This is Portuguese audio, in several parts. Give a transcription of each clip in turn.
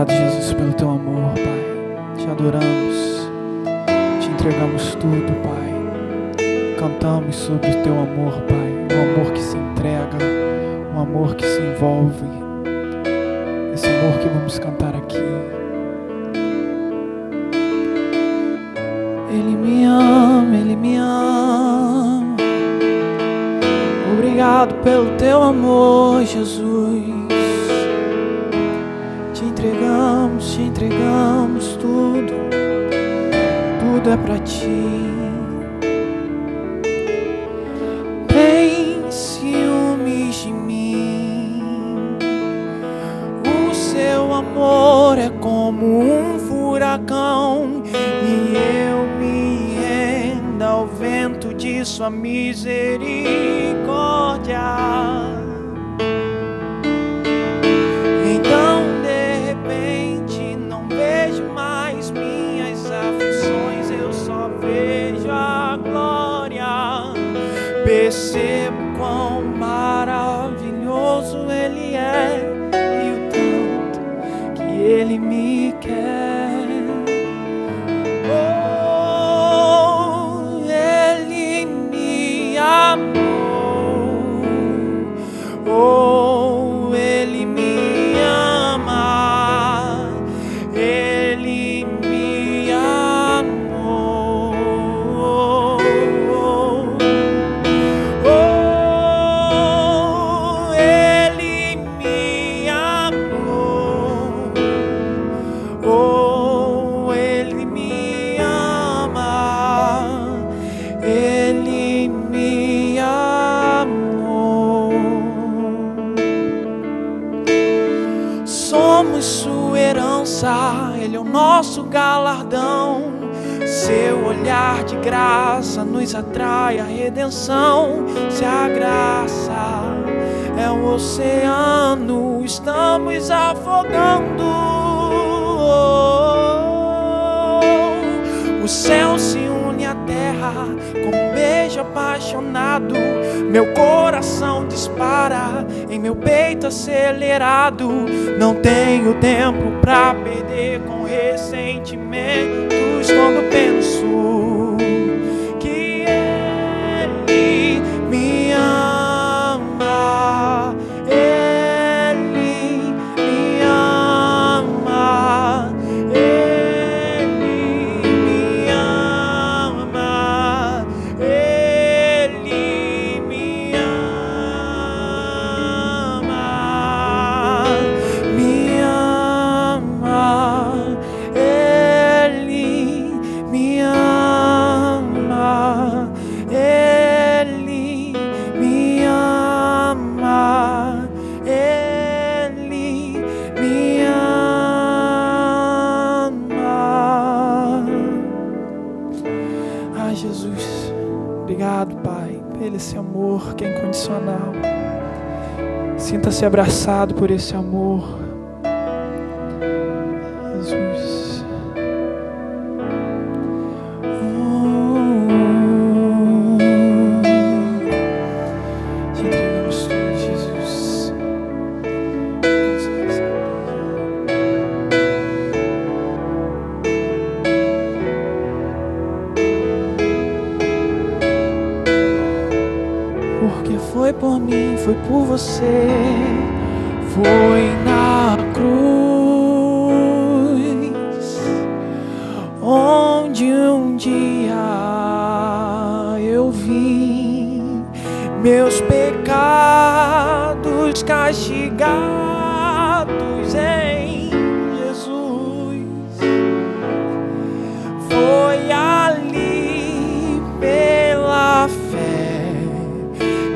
Obrigado, Jesus, pelo teu amor, Pai. Te adoramos, te entregamos tudo, Pai. Cantamos sobre o teu amor, Pai. Um amor que se entrega, um amor que se envolve. Esse amor que vamos cantar aqui. Ele me ama, Ele me ama. Obrigado pelo teu amor, Jesus. Te entregamos tudo. Tudo é pra ti. Tem ciúmes de mim. O seu amor é como um furacão, e eu me rendo ao vento de sua misericórdia. Então de repente não vejo mais minhas aflições, eu só vejo a glória. Percebo quão maravilhoso Ele é e o tanto que Ele me quer. Oh, Ele me amou. Oh, Ele me ama. Ele me amou. Oh, Ele me amou. Oh, Ele me ama. Ele me amou. Somos sua herança, Ele é o nosso galardão. Seu olhar de graça nos atrai à redenção. Se a graça é um oceano, estamos afogando. O céu se une à terra como um beijo apaixonado. Meu coração dispara em meu peito acelerado. Não tenho tempo pra perder com ressentimentos quando penso que Ele me ama. Ele me ama. Ele me ama. Ele me ama. Me ama. Ele me ama. Ele me ama. Ele me ama. Ah, Jesus, obrigado, Pai, pelo esse amor que é incondicional. Sinta-se abraçado por esse amor, Jesus. Te entregamos tudo, Jesus. Porque foi por mim, foi por você, foi na cruz, onde um dia eu vi meus pecados castigados em Jesus. Foi ali pela fé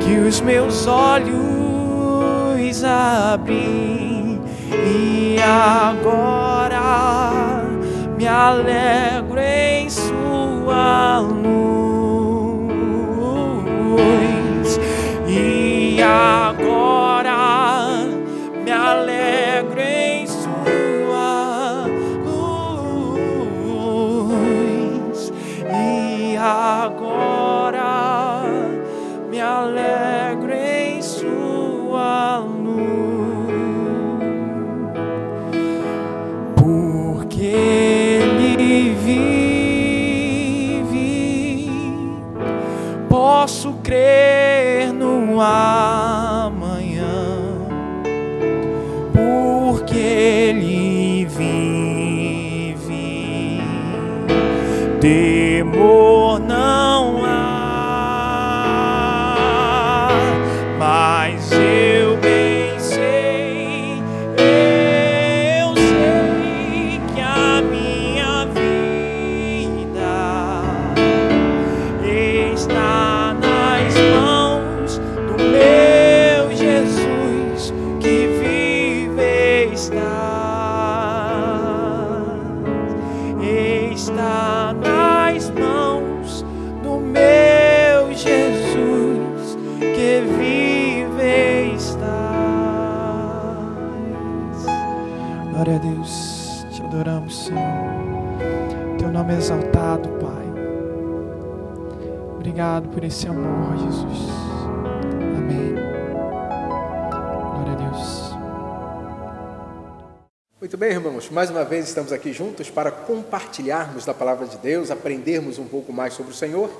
que os meus olhos abri, e agora me alegro em sua luz. E agora me alegro em sua luz. E agora me alegro em sua luz. temor não há, mas eu bem sei que a minha vida está nas mãos do meu Jesus que vive está nas mãos do meu Jesus que vive está. Glória a Deus, te adoramos, Senhor. Teu nome é exaltado, Pai. Obrigado por esse amor, Jesus. Amém. Glória a Deus. Muito bem, irmãos, mais uma vez estamos aqui juntos para compartilharmos da palavra de Deus, aprendermos um pouco mais sobre o Senhor,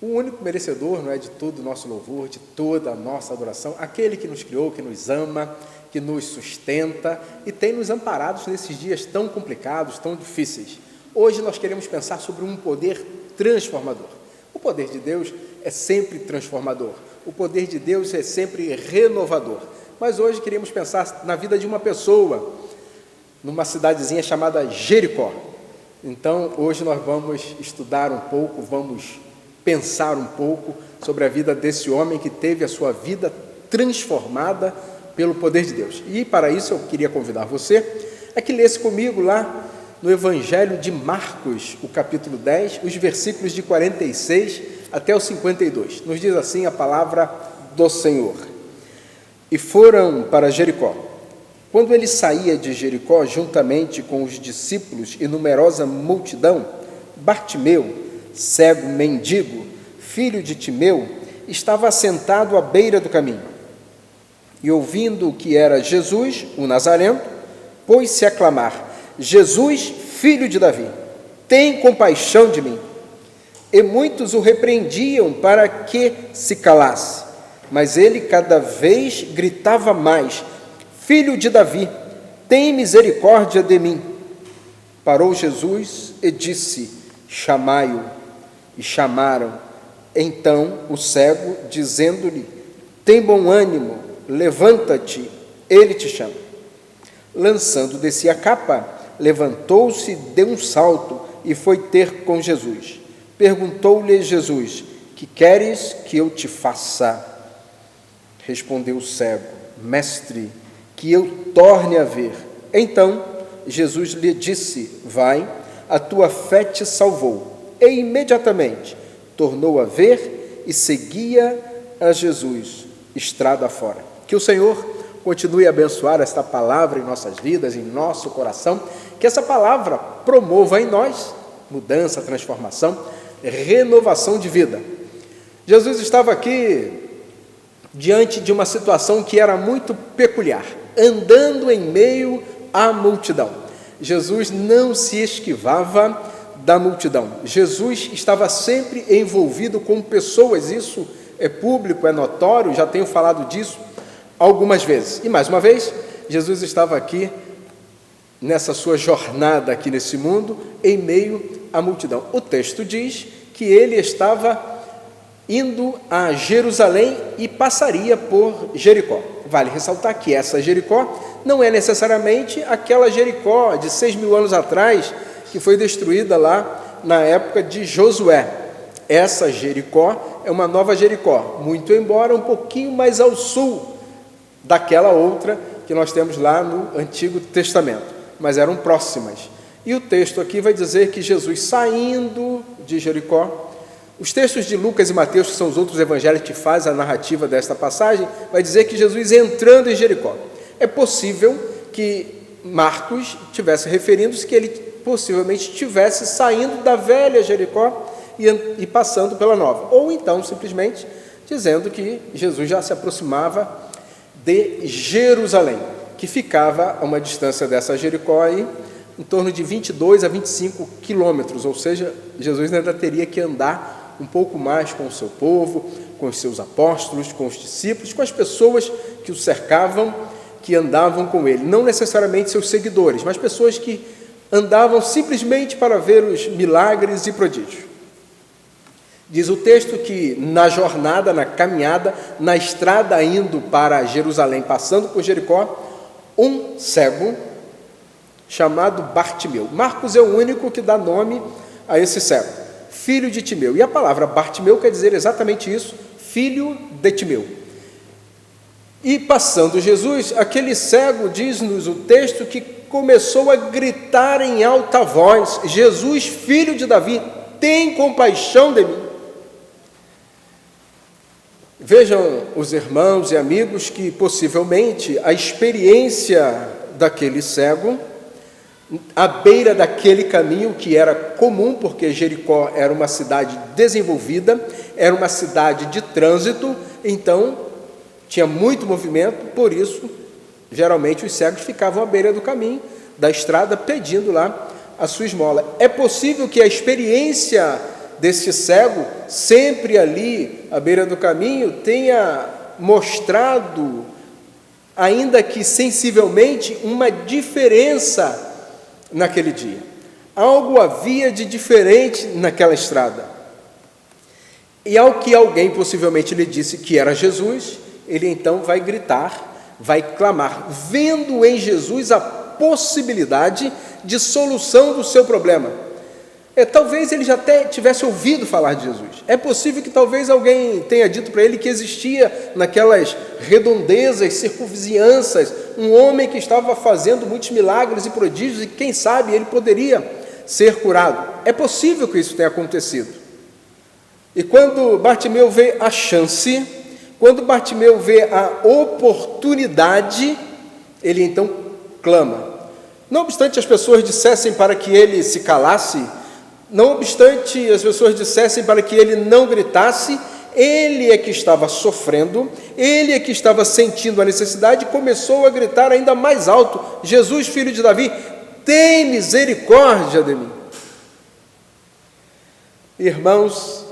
o único merecedor, não é, de todo o nosso louvor, de toda a nossa adoração, aquele que nos criou, que nos ama, que nos sustenta e tem nos amparado nesses dias tão complicados, tão difíceis. Hoje nós queremos pensar sobre um poder transformador. O poder de Deus é sempre transformador, o poder de Deus é sempre renovador, mas hoje queremos pensar na vida de uma pessoa, numa cidadezinha chamada Jericó. Então, hoje nós vamos estudar um pouco, vamos pensar um pouco sobre a vida desse homem que teve a sua vida transformada pelo poder de Deus. E para isso eu queria convidar você a que lesse comigo lá no Evangelho de Marcos, o capítulo 10, os versículos de 46 até o 52. Nos diz assim a palavra do Senhor. E foram para Jericó. Quando ele saía de Jericó, juntamente com os discípulos e numerosa multidão, Bartimeu, cego mendigo, filho de Timeu, estava assentado à beira do caminho. E ouvindo que era Jesus, o Nazareno, pôs-se a clamar: Jesus, filho de Davi, tem compaixão de mim. E muitos o repreendiam para que se calasse, mas ele cada vez gritava mais: Filho de Davi, tem misericórdia de mim. Parou Jesus e disse: chamai-o. E chamaram. Então o cego, dizendo-lhe: tem bom ânimo, levanta-te, ele te chama. Lançando de si a capa, levantou-se, deu um salto e foi ter com Jesus. Perguntou-lhe Jesus: que queres que eu te faça? Respondeu o cego: Mestre, que eu torne a ver. Então Jesus lhe disse: vai, a tua fé te salvou. E imediatamente tornou a ver e seguia a Jesus, estrada fora. Que o Senhor continue a abençoar esta palavra em nossas vidas, em nosso coração, que essa palavra promova em nós mudança, transformação, renovação de vida. Jesus estava aqui diante de uma situação que era muito peculiar, andando em meio à multidão. Jesus não se esquivava da multidão. Jesus estava sempre envolvido com pessoas, isso é público, é notório, já tenho falado disso algumas vezes. E mais uma vez, Jesus estava aqui nessa sua jornada aqui nesse mundo, em meio à multidão. O texto diz que ele estava indo a Jerusalém e passaria por Jericó. Vale ressaltar que essa Jericó não é necessariamente aquela Jericó de 6.000 anos atrás, que foi destruída lá na época de Josué. Essa Jericó é uma nova Jericó, muito embora um pouquinho mais ao sul daquela outra que nós temos lá no Antigo Testamento, mas eram próximas. E o texto aqui vai dizer que Jesus saindo de Jericó, os textos de Lucas e Mateus, que são os outros evangelhos que fazem a narrativa desta passagem, vai dizer que Jesus entrando em Jericó. É possível que Marcos estivesse referindo-se que ele possivelmente estivesse saindo da velha Jericó e passando pela nova. Ou então, simplesmente, dizendo que Jesus já se aproximava de Jerusalém, que ficava a uma distância dessa Jericó aí, em torno de 22 a 25 quilômetros, ou seja, Jesus ainda teria que andar um pouco mais com o seu povo, com os seus apóstolos, com os discípulos, com as pessoas que o cercavam, que andavam com ele. Não necessariamente seus seguidores, mas pessoas que andavam simplesmente para ver os milagres e prodígios. Diz o texto que na jornada, na caminhada, na estrada indo para Jerusalém, passando por Jericó, um cego chamado Bartimeu. Marcos é o único que dá nome a esse cego, filho de Timeu. E a palavra Bartimeu quer dizer exatamente isso, filho de Timeu. E passando Jesus, aquele cego, diz-nos o texto, que começou a gritar em alta voz: Jesus, filho de Davi, tem compaixão de mim. Vejam os irmãos e amigos que possivelmente a experiência daquele cego, à beira daquele caminho que era comum, porque Jericó era uma cidade desenvolvida, era uma cidade de trânsito, então tinha muito movimento, por isso, geralmente os cegos ficavam à beira do caminho, da estrada, pedindo lá a sua esmola. É possível que a experiência desse cego, sempre ali à beira do caminho, tenha mostrado, ainda que sensivelmente, uma diferença naquele dia. Algo havia de diferente naquela estrada. E ao que alguém possivelmente lhe disse que era Jesus, ele então vai gritar, vai clamar, vendo em Jesus a possibilidade de solução do seu problema. Talvez ele já até tivesse ouvido falar de Jesus. É possível que talvez alguém tenha dito para ele que existia naquelas redondezas, circunvizinhanças, um homem que estava fazendo muitos milagres e prodígios e quem sabe ele poderia ser curado. É possível que isso tenha acontecido. E quando Bartimeu vê a chance, quando Bartimeu vê a oportunidade, ele então clama. Não obstante as pessoas dissessem para que ele se calasse, não obstante as pessoas dissessem para que ele não gritasse, ele é que estava sofrendo, ele é que estava sentindo a necessidade e começou a gritar ainda mais alto: Jesus, filho de Davi, tem misericórdia de mim. Irmãos,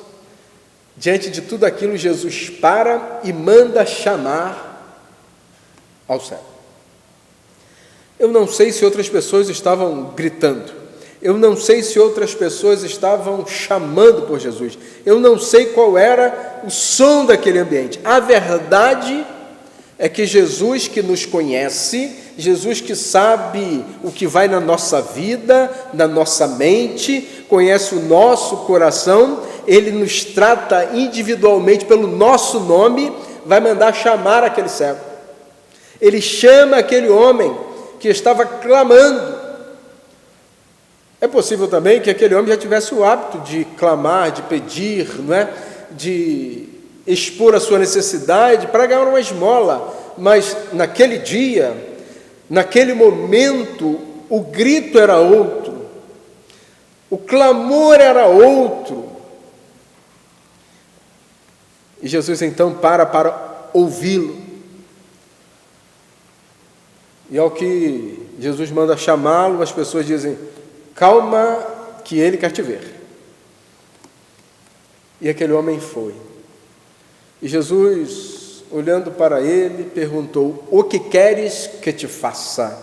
diante de tudo aquilo, Jesus para e manda chamar ao céu. Eu não sei se outras pessoas estavam gritando, eu não sei se outras pessoas estavam chamando por Jesus, eu não sei qual era o som daquele ambiente. A verdade é que Jesus, que nos conhece, Jesus que sabe o que vai na nossa vida, na nossa mente, conhece o nosso coração, ele nos trata individualmente pelo nosso nome, vai mandar chamar aquele cego. Ele chama aquele homem que estava clamando. É possível também que aquele homem já tivesse o hábito de clamar, de pedir, não é? De expor a sua necessidade para ganhar uma esmola, mas naquele dia, naquele momento, o grito era outro, o clamor era outro. E Jesus então para ouvi-lo. E ao que Jesus manda chamá-lo, as pessoas dizem: calma, que ele quer te ver. E aquele homem foi. E Jesus, olhando para ele, perguntou: o que queres que te faça?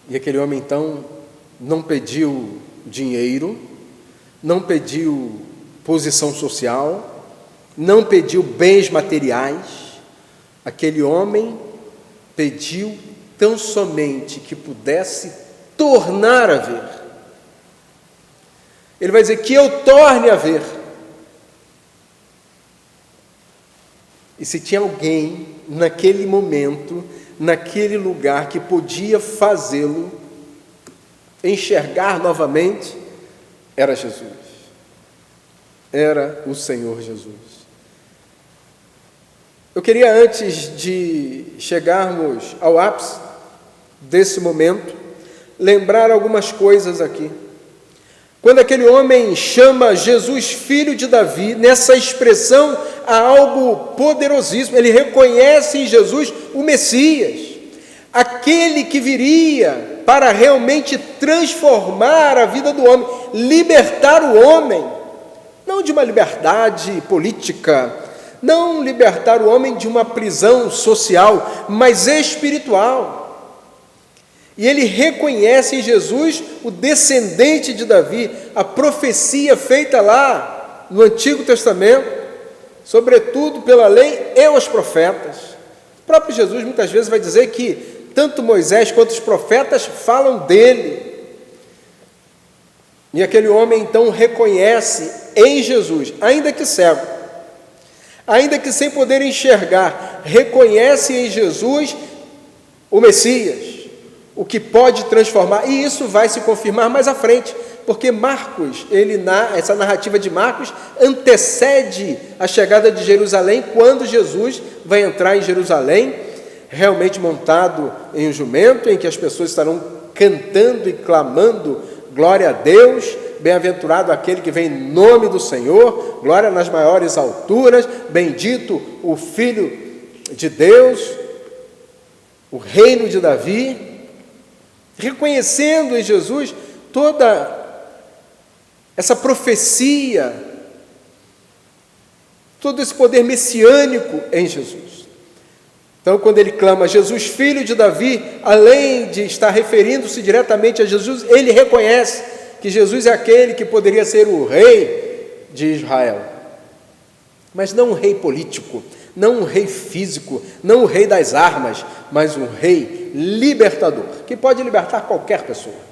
E aquele homem então não pediu dinheiro, não pediu posição social, não pediu bens materiais. Aquele homem pediu tão somente que pudesse tornar a ver. Ele vai dizer: que eu torne a ver. E se tinha alguém naquele momento, naquele lugar, que podia fazê-lo enxergar novamente, era Jesus. Era o Senhor Jesus. Eu queria, antes de chegarmos ao ápice desse momento, lembrar algumas coisas aqui. Quando aquele homem chama Jesus, filho de Davi, nessa expressão há algo poderosíssimo. Ele reconhece em Jesus o Messias, aquele que viria para realmente transformar a vida do homem, libertar o homem, não de uma liberdade política, não libertar o homem de uma prisão social, mas espiritual. E ele reconhece em Jesus o descendente de Davi, a profecia feita lá no Antigo Testamento, sobretudo pela lei e os profetas. O próprio Jesus muitas vezes vai dizer que tanto Moisés quanto os profetas falam dele. E aquele homem então reconhece em Jesus, ainda que cego, ainda que sem poder enxergar, reconhece em Jesus o Messias, o que pode transformar, e isso vai se confirmar mais à frente, porque Marcos, essa narrativa de Marcos antecede a chegada de Jerusalém, quando Jesus vai entrar em Jerusalém, realmente montado em um jumento, em que as pessoas estarão cantando e clamando, glória a Deus, bem-aventurado aquele que vem em nome do Senhor, glória nas maiores alturas, bendito o Filho de Deus, o reino de Davi, reconhecendo em Jesus toda essa profecia, todo esse poder messiânico em Jesus. Então, quando ele clama Jesus, filho de Davi, além de estar referindo-se diretamente a Jesus, ele reconhece que Jesus é aquele que poderia ser o rei de Israel, mas não um rei político, não um rei físico, não o rei das armas, mas um rei libertador, que pode libertar qualquer pessoa.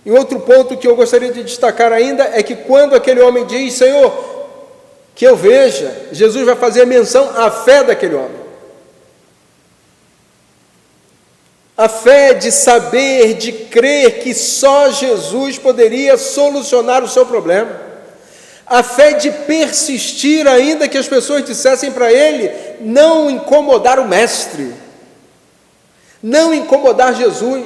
E outro ponto que eu gostaria de destacar ainda é que quando aquele homem diz, Senhor, que eu veja, Jesus vai fazer menção à fé daquele homem. A fé de saber, de crer que só Jesus poderia solucionar o seu problema. A fé de persistir, ainda que as pessoas dissessem para ele, não incomodar o Mestre, não incomodar Jesus.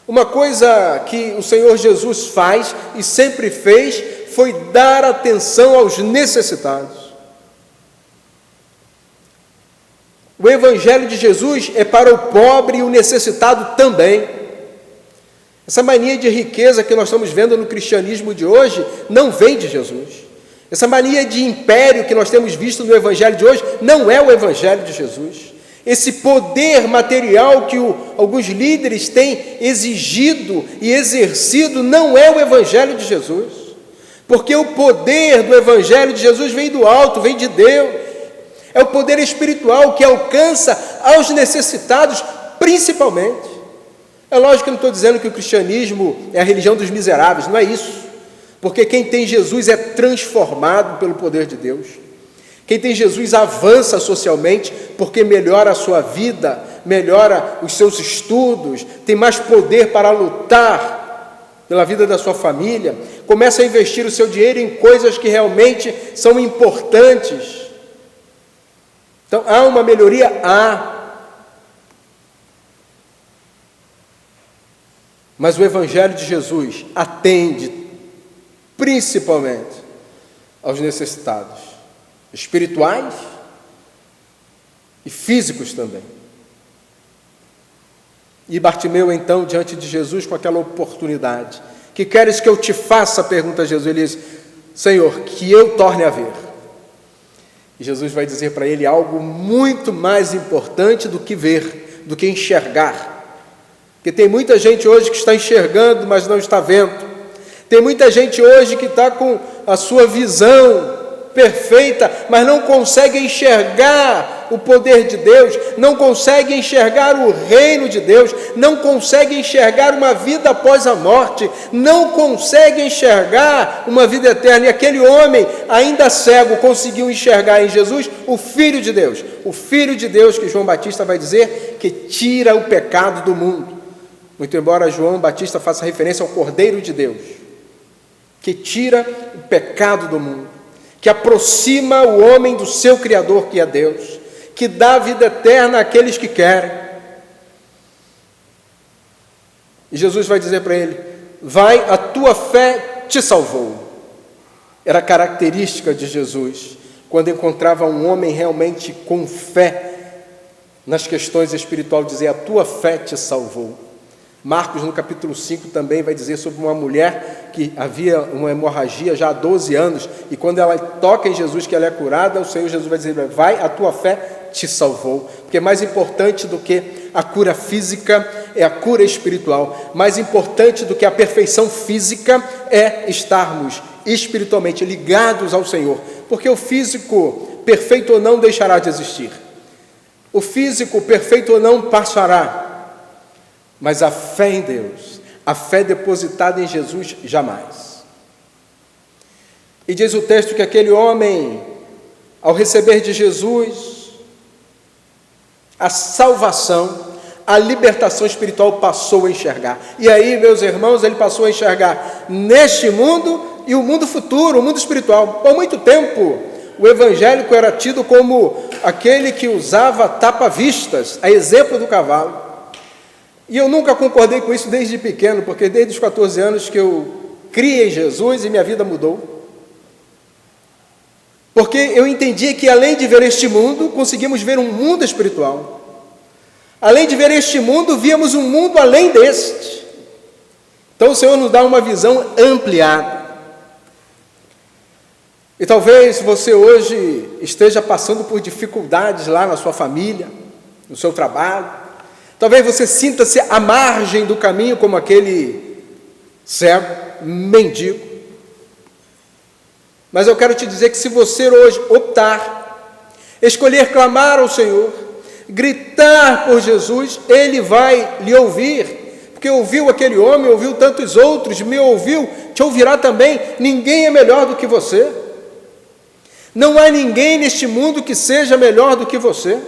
Uma coisa que o Senhor Jesus faz e sempre fez, foi dar atenção aos necessitados. O Evangelho de Jesus é para o pobre e o necessitado também. Essa mania de riqueza que nós estamos vendo no cristianismo de hoje, não vem de Jesus. Essa mania de império que nós temos visto no Evangelho de hoje, não é o Evangelho de Jesus. Esse poder material que alguns líderes têm exigido e exercido, não é o Evangelho de Jesus. Porque o poder do Evangelho de Jesus vem do alto, vem de Deus. É o poder espiritual que alcança aos necessitados, principalmente. É lógico que eu não estou dizendo que o cristianismo é a religião dos miseráveis, não é isso. Porque quem tem Jesus é transformado pelo poder de Deus. Quem tem Jesus avança socialmente, porque melhora a sua vida, melhora os seus estudos, tem mais poder para lutar pela vida da sua família, começa a investir o seu dinheiro em coisas que realmente são importantes. Então, há uma melhoria? Há. Mas o Evangelho de Jesus atende principalmente aos necessitados, espirituais e físicos também. E Bartimeu, então, diante de Jesus, com aquela oportunidade, que queres que eu te faça? Pergunta Jesus, ele diz, Senhor, que eu torne a ver. E Jesus vai dizer para ele algo muito mais importante do que ver, do que enxergar. Porque tem muita gente hoje que está enxergando, mas não está vendo. Tem muita gente hoje que está com a sua visão perfeita, mas não consegue enxergar o poder de Deus, não consegue enxergar o reino de Deus, não consegue enxergar uma vida após a morte, não consegue enxergar uma vida eterna. E aquele homem, ainda cego, conseguiu enxergar em Jesus o Filho de Deus, que João Batista vai dizer que tira o pecado do mundo. Muito embora João Batista faça referência ao Cordeiro de Deus, que tira o pecado do mundo, que aproxima o homem do seu Criador, que é Deus, que dá a vida eterna àqueles que querem. E Jesus vai dizer para ele, vai, a tua fé te salvou. Era característica de Jesus, quando encontrava um homem realmente com fé nas questões espirituais, dizer, a tua fé te salvou. Marcos, no capítulo 5, também vai dizer sobre uma mulher que havia uma hemorragia já há 12 anos, e quando ela toca em Jesus que ela é curada, o Senhor Jesus vai dizer, vai, a tua fé te salvou. Porque mais importante do que a cura física é a cura espiritual. Mais importante do que a perfeição física é estarmos espiritualmente ligados ao Senhor. Porque o físico, perfeito ou não, deixará de existir. O físico, perfeito ou não, passará. Mas a fé em Deus, a fé depositada em Jesus, jamais. E diz o texto que aquele homem, ao receber de Jesus a salvação, a libertação espiritual, passou a enxergar. E aí, meus irmãos, ele passou a enxergar neste mundo e o mundo futuro, o mundo espiritual. Por muito tempo, o evangélico era tido como aquele que usava tapa-vistas, a exemplo do cavalo. E eu nunca concordei com isso desde pequeno, porque desde os 14 anos que eu criei em Jesus e minha vida mudou. Porque eu entendi que além de ver este mundo, conseguimos ver um mundo espiritual. Além de ver este mundo, víamos um mundo além deste. Então o Senhor nos dá uma visão ampliada. E talvez você hoje esteja passando por dificuldades lá na sua família, no seu trabalho. Talvez você sinta-se à margem do caminho como aquele cego, mendigo. Mas eu quero te dizer que se você hoje optar, escolher clamar ao Senhor, gritar por Jesus, Ele vai lhe ouvir, porque ouviu aquele homem, ouviu tantos outros, me ouviu, te ouvirá também. Ninguém é melhor do que você. Não há ninguém neste mundo que seja melhor do que você,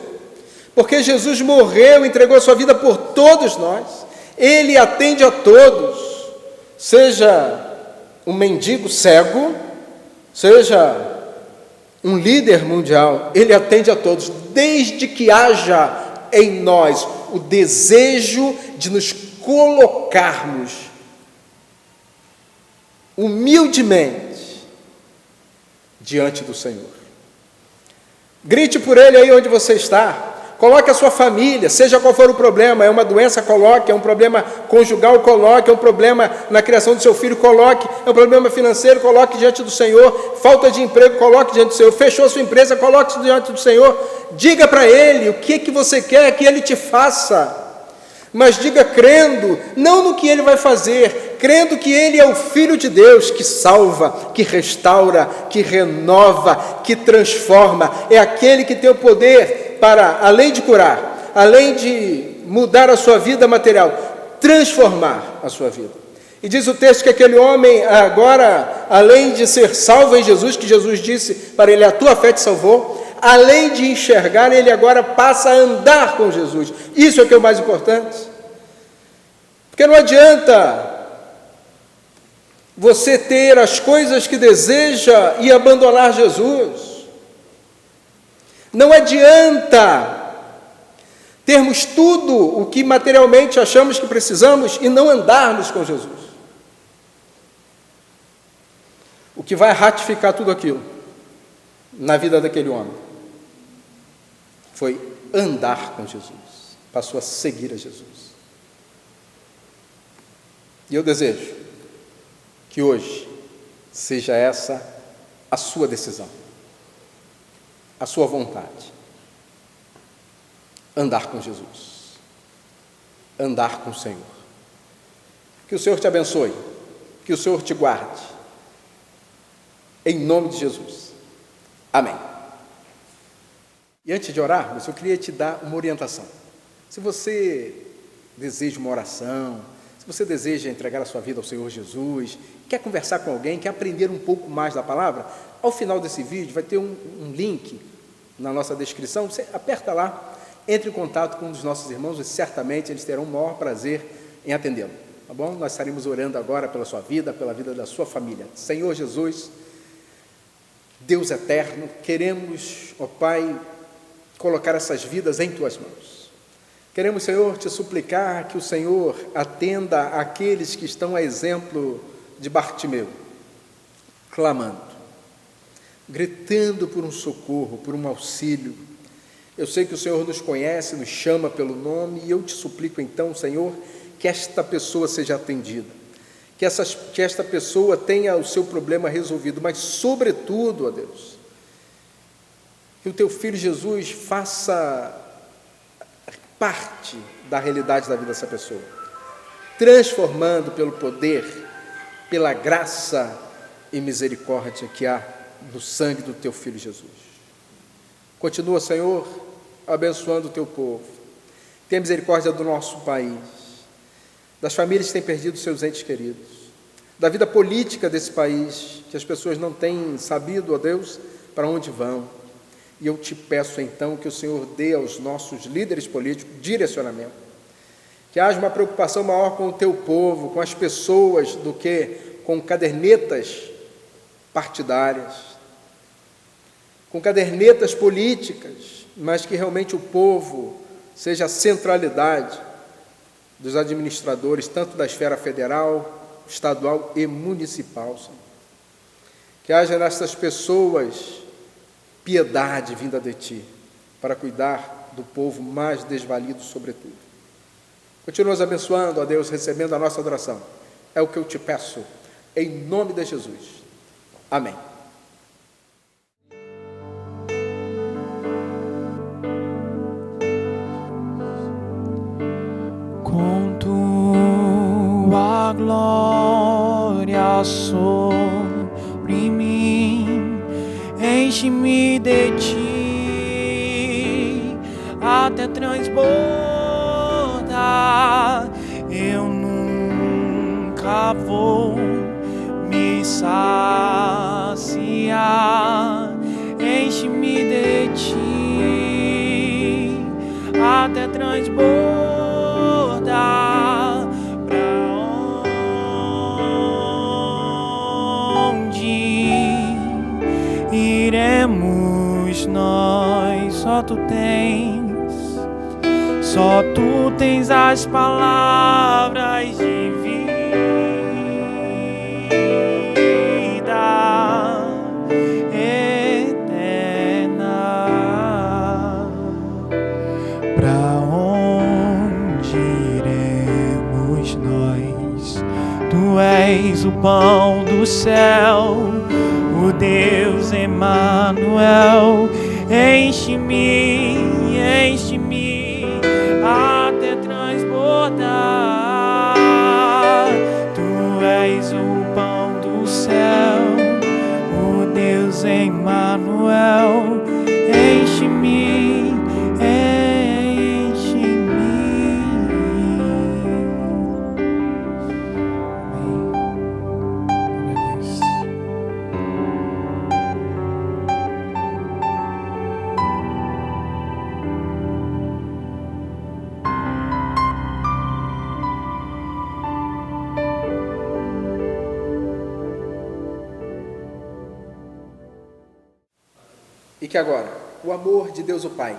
porque Jesus morreu, entregou a sua vida por todos nós. Ele atende a todos, seja um mendigo cego, seja um líder mundial, ele atende a todos, desde que haja em nós o desejo de nos colocarmos humildemente diante do Senhor. Grite por Ele aí onde você está. Coloque a sua família, seja qual for o problema, é uma doença, coloque, é um problema conjugal, coloque, é um problema na criação do seu filho, coloque, é um problema financeiro, coloque diante do Senhor, falta de emprego, coloque diante do Senhor, fechou a sua empresa, coloque diante do Senhor, diga para Ele o que você quer que Ele te faça, mas diga crendo, não no que Ele vai fazer, crendo que Ele é o Filho de Deus, que salva, que restaura, que renova, que transforma, é aquele que tem o poder para, além de curar, além de mudar a sua vida material, transformar a sua vida. E diz o texto que aquele homem agora, além de ser salvo em Jesus, que Jesus disse para ele, a tua fé te salvou, além de enxergar, ele agora passa a andar com Jesus. Isso é que é o mais importante. Porque não adianta você ter as coisas que deseja e abandonar Jesus. Não adianta termos tudo o que materialmente achamos que precisamos e não andarmos com Jesus. O que vai ratificar tudo aquilo na vida daquele homem foi andar com Jesus, passou a seguir a Jesus. E eu desejo que hoje seja essa a sua decisão, a sua vontade. Andar com Jesus, andar com o Senhor. Que o Senhor te abençoe, que o Senhor te guarde, em nome de Jesus. Amém. E antes de orarmos, eu queria te dar uma orientação. Se você deseja uma oração, se você deseja entregar a sua vida ao Senhor Jesus, quer conversar com alguém, quer aprender um pouco mais da palavra, ao final desse vídeo vai ter um link na nossa descrição, você aperta lá, entre em contato com um dos nossos irmãos e certamente eles terão o maior prazer em atendê-lo, tá bom? Nós estaremos orando agora pela sua vida, pela vida da sua família. Senhor Jesus, Deus eterno, queremos, ó Pai, colocar essas vidas em Tuas mãos. Queremos, Senhor, te suplicar que o Senhor atenda àqueles que estão a exemplo de Bartimeu, clamando, gritando por um socorro, por um auxílio. Eu sei que o Senhor nos conhece, nos chama pelo nome, e eu te suplico então, Senhor, que esta pessoa seja atendida, que esta pessoa tenha o seu problema resolvido, mas sobretudo, ó Deus, que o teu Filho Jesus faça parte da realidade da vida dessa pessoa, transformando pelo poder, pela graça e misericórdia que há no sangue do teu Filho Jesus. Continua, Senhor, abençoando o teu povo. Tenha misericórdia do nosso país, das famílias que têm perdido seus entes queridos, da vida política desse país, que as pessoas não têm sabido, ó Deus, para onde vão. E eu te peço então que o Senhor dê aos nossos líderes políticos direcionamento, que haja uma preocupação maior com o teu povo, com as pessoas, do que com cadernetas partidárias, com cadernetas políticas, mas que realmente o povo seja a centralidade dos administradores, tanto da esfera federal, estadual e municipal, Senhor. Que haja nessas pessoas piedade vinda de Ti, para cuidar do povo mais desvalido sobretudo. Continua nos abençoando, ó Deus, recebendo a nossa adoração. É o que eu te peço, em nome de Jesus. Amém. Com tua glória sobre mim, enche-me de ti até transbordar. Eu nunca vou me saciar. Enche-me de ti até transbordar. Pra onde iremos nós? Só tu tens as palavras de vida eterna. Pra onde iremos nós? Tu és o pão do céu, o Deus Emanuel. Enche-me até transbordar. Tu és o pão do céu, o Deus Emanuel. Enche-me, enche-me. Amém. Glória a Deus. E que agora, o amor de Deus o Pai,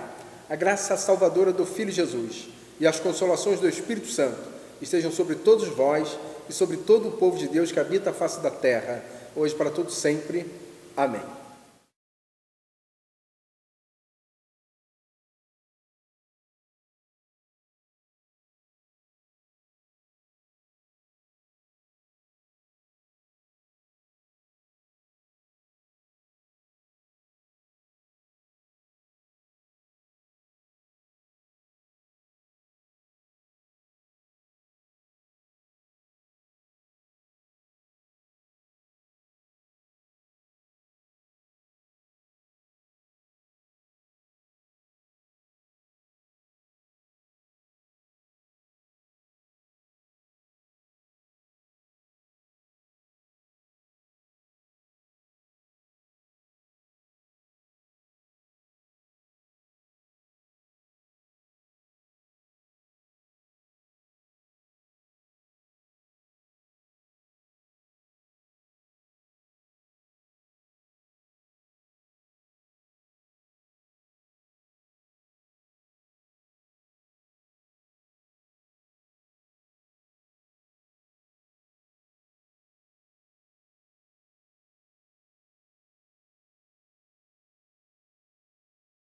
a graça salvadora do Filho Jesus e as consolações do Espírito Santo estejam sobre todos vós e sobre todo o povo de Deus que habita a face da terra, hoje para todos sempre. Amém.